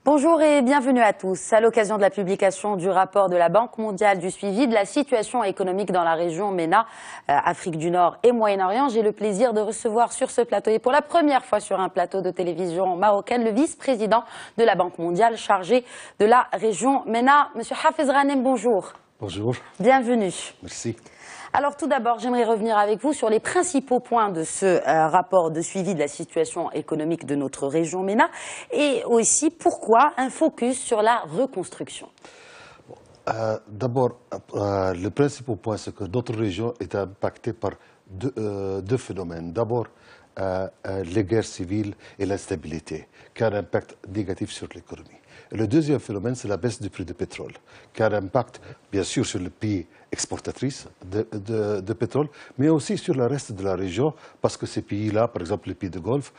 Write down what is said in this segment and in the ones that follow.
Bonjour et bienvenue à tous. À l'occasion de la publication du rapport de la Banque mondiale du suivi de la situation économique dans la région MENA, Afrique du Nord et Moyen-Orient, j'ai le plaisir de recevoir sur ce plateau et pour la première fois sur un plateau de télévision marocaine, le vice-président de la Banque mondiale chargé de la région MENA. Monsieur Hafez Ghanem, bonjour. Bonjour. Bienvenue. Merci. Alors tout d'abord, j'aimerais revenir avec vous sur les principaux points de ce rapport de suivi de la situation économique de notre région MENA et aussi pourquoi un focus sur la reconstruction. D'abord, le principal point, c'est que notre région est impactée par deux phénomènes. D'abord, les guerres civiles et l'instabilité, qui a un impact négatif sur l'économie. Le deuxième phénomène, c'est la baisse du prix du pétrole, qui a un impact, bien sûr, sur les pays exportatrices de pétrole, mais aussi sur le reste de la région, parce que ces pays-là, par exemple les pays de Golfe,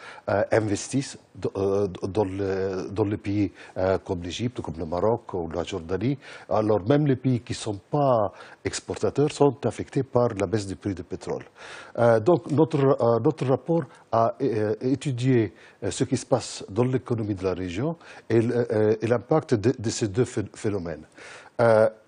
investissent dans les pays comme l'Égypte, comme le Maroc ou la Jordanie. Alors même les pays qui ne sont pas exportateurs sont affectés par la baisse du prix du pétrole. Donc notre rapport a étudié ce qui se passe dans l'économie de la région et l'impact de ces deux phénomènes.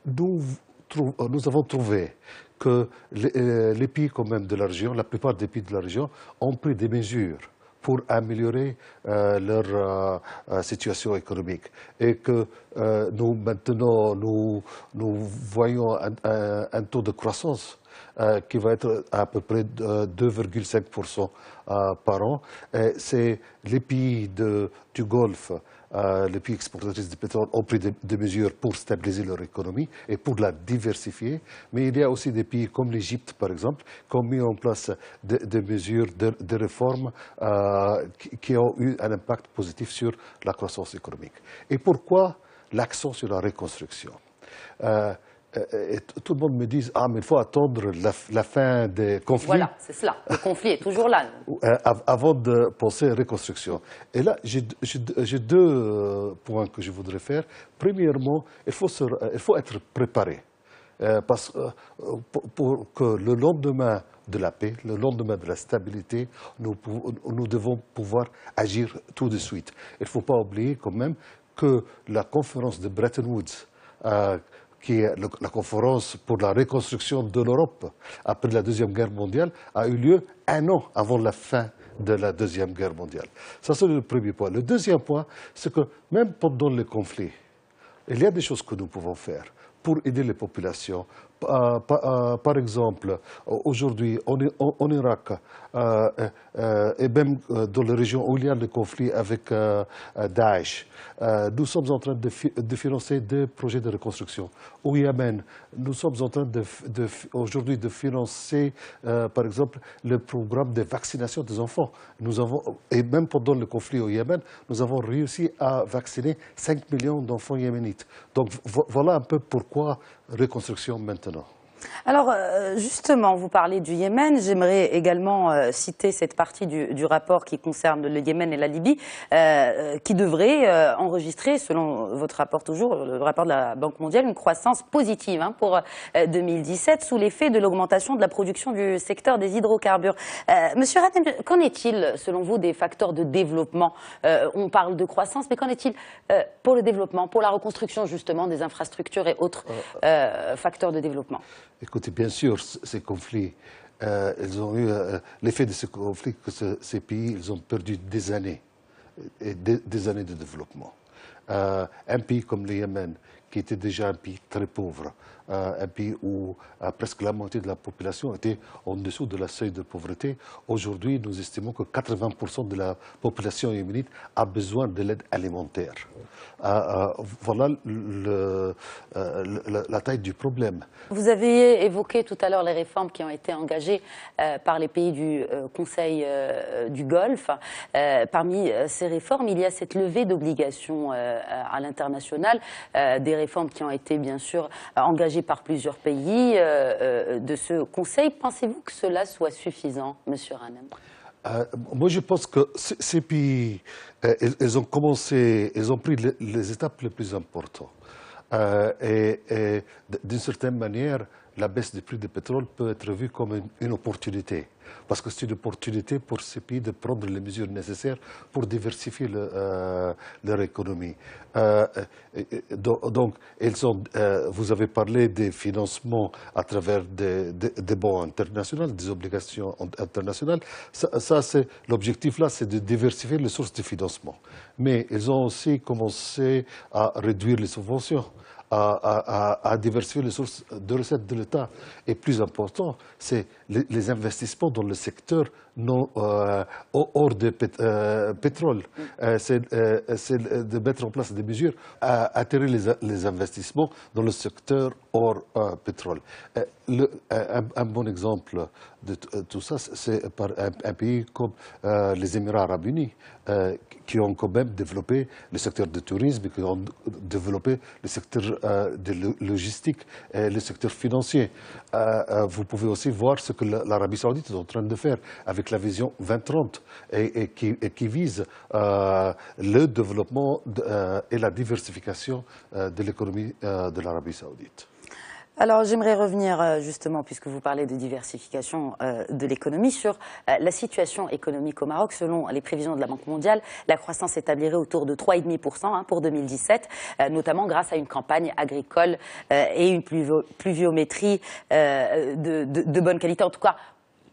Nous avons trouvé que les pays quand même de la région, la plupart des pays de la région, ont pris des mesures pour améliorer leur situation économique. Et que maintenant, nous voyons un taux de croissance qui va être à peu près de 2,5% par an. C'est les pays du Golfe, les pays exportateurs de pétrole ont pris des mesures pour stabiliser leur économie et pour la diversifier. Mais il y a aussi des pays comme l'Égypte, par exemple, qui ont mis en place des mesures de réformes qui ont eu un impact positif sur la croissance économique. Et pourquoi l'accent sur la reconstruction? Et tout le monde me dit « Ah, mais il faut attendre la fin des conflits. » Voilà, c'est cela. Le conflit est toujours là. Avant de penser à reconstruction. Et là, j'ai deux points que je voudrais faire. Premièrement, il faut être préparé. Parce que pour que le lendemain de la paix, le lendemain de la stabilité, nous devons pouvoir agir tout de suite. Il ne faut pas oublier quand même que la conférence de Bretton Woods, qui est la conférence pour la reconstruction de l'Europe après la Deuxième Guerre mondiale, a eu lieu un an avant la fin de la Deuxième Guerre mondiale. Ça, c'est le premier point. Le deuxième point, c'est que même pendant les conflits, il y a des choses que nous pouvons faire pour aider les populations. Par exemple, aujourd'hui, en Irak, et même dans les régions où il y a le conflit avec Daesh, nous sommes en train de financer des projets de reconstruction. Au Yémen, nous sommes en train aujourd'hui de financer, par exemple, le programme de vaccination des enfants. Et même pendant le conflit au Yémen, nous avons réussi à vacciner 5 millions d'enfants yéménites. Donc voilà un peu pourquoi reconstruction maintenant. Alors justement, vous parlez du Yémen. J'aimerais également citer cette partie du rapport qui concerne le Yémen et la Libye, qui devrait enregistrer, selon votre rapport toujours, le rapport de la Banque mondiale, une croissance positive pour 2017 sous l'effet de l'augmentation de la production du secteur des hydrocarbures. Monsieur Ghanem, qu'en est-il selon vous des facteurs de développement? On parle de croissance, mais qu'en est-il pour le développement, pour la reconstruction justement des infrastructures et autres facteurs de développement? Écoutez, bien sûr, ces conflits, ils ont eu l'effet de ces conflits que ces pays, ils ont perdu des années, et des années de développement. Un pays comme le Yémen, qui était déjà un pays très pauvre, un pays où presque la moitié de la population était en dessous de la seuil de pauvreté. Aujourd'hui, nous estimons que 80% de la population yéménite a besoin de l'aide alimentaire. Voilà la taille du problème. Vous avez évoqué tout à l'heure les réformes qui ont été engagées par les pays du Conseil du Golfe. Parmi ces réformes, il y a cette levée d'obligations à l'international, des réformes qui ont été bien sûr engagées par plusieurs pays de ce Conseil. Pensez-vous que cela soit suffisant, Monsieur Ghanem? Moi, je pense que ces pays, ils ont pris les étapes les plus importantes. Et d'une certaine manière, la baisse du prix du pétrole peut être vue comme une opportunité. Parce que c'est une opportunité pour ces pays de prendre les mesures nécessaires pour diversifier leur économie. Donc, vous avez parlé des financements à travers des bons internationaux, des obligations internationales. L'objectif là, c'est de diversifier les sources de financement. Mais ils ont aussi commencé à réduire les subventions, à diversifier les sources de recettes de l'État. Et plus important, c'est les investissements dans le secteur hors de pétrole. C'est de mettre en place des mesures à attirer les investissements dans le secteur hors pétrole. Un bon exemple de tout ça, c'est un pays comme les Émirats arabes unis, qui ont quand même développé le secteur du tourisme, qui ont développé le secteur de logistique et le secteur financier. Vous pouvez aussi voir ce que l'Arabie saoudite est en train de faire avec la vision 2030 et qui vise le développement et la diversification de l'économie de l'Arabie saoudite. Alors j'aimerais revenir justement, puisque vous parlez de diversification de l'économie, sur la situation économique au Maroc. Selon les prévisions de la Banque mondiale, la croissance s'établirait autour de 3,5% pour 2017, notamment grâce à une campagne agricole et une pluviométrie de bonne qualité, en tout cas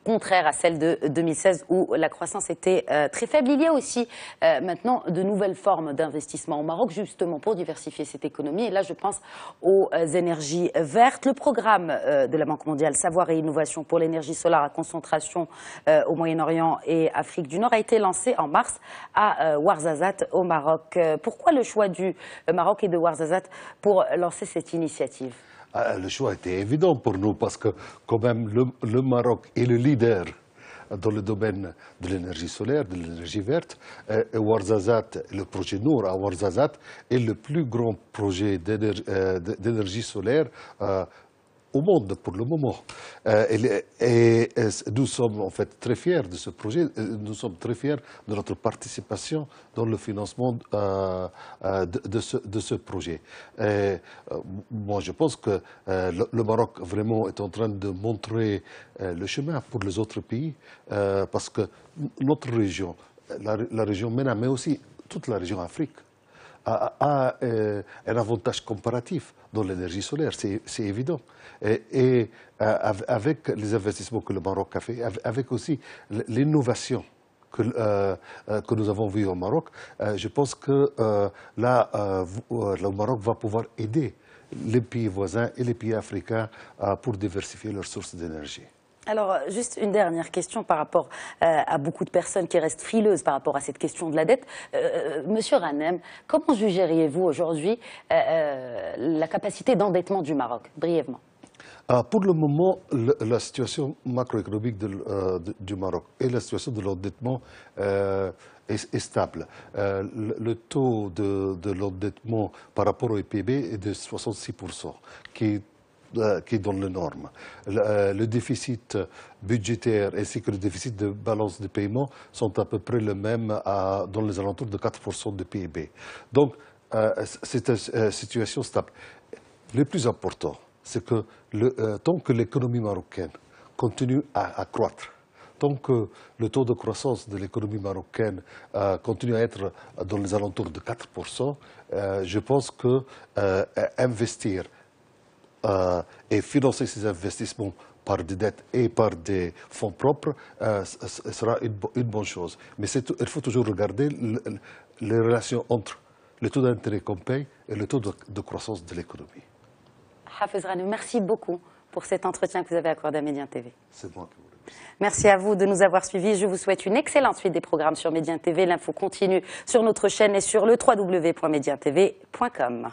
contraire à celle de 2016 où la croissance était très faible. Il y a aussi maintenant de nouvelles formes d'investissement au Maroc, justement pour diversifier cette économie. Et là, je pense aux énergies vertes. Le programme de la Banque mondiale Savoir et Innovation pour l'énergie solaire à concentration au Moyen-Orient et Afrique du Nord a été lancé en mars à Ouarzazate au Maroc. Pourquoi le choix du Maroc et de Ouarzazate pour lancer cette initiative ? Le choix était évident pour nous parce que quand même le Maroc est le leader dans le domaine de l'énergie solaire, de l'énergie verte. Ouarzazate, le projet Nour à Ouarzazate est le plus grand projet d'énergie solaire au monde pour le moment. Et nous sommes en fait très fiers de ce projet. Nous sommes très fiers de notre participation dans le financement de ce projet. Moi, je pense que le Maroc vraiment est en train de montrer le chemin pour les autres pays parce que notre région, la région MENA, mais aussi toute la région Afrique, a un avantage comparatif dans l'énergie solaire, c'est évident. Et avec les investissements que le Maroc a fait, avec aussi l'innovation que nous avons vue au Maroc, je pense que là, le Maroc va pouvoir aider les pays voisins et les pays africains pour diversifier leurs sources d'énergie. Alors, juste une dernière question par rapport à beaucoup de personnes qui restent frileuses par rapport à cette question de la dette. Monsieur Ghanem, comment jugeriez-vous aujourd'hui la capacité d'endettement du Maroc, brièvement? Pour le moment, la situation macroéconomique du Maroc et la situation de l'endettement est stable. Le taux de l'endettement par rapport au PIB est de 66%, qui est dans les normes. Le déficit budgétaire ainsi que le déficit de balance de paiement sont à peu près les mêmes dans les alentours de 4% de PIB. Donc, c'est une situation stable. Le plus important, c'est que tant que l'économie marocaine continue à croître, tant que le taux de croissance de l'économie marocaine continue à être dans les alentours de 4%, je pense que investir et financer ces investissements par des dettes et par des fonds propres sera une bonne chose. Mais il faut toujours regarder les relations entre le taux d'intérêt qu'on paye et le taux de croissance de l'économie. Hafez Ghanem, merci beaucoup pour cet entretien que vous avez accordé à Médien TV. C'est moi qui vous remercie. Merci à vous de nous avoir suivis. Je vous souhaite une excellente suite des programmes sur Médien TV. L'info continue sur notre chaîne et sur le www.medientv.com.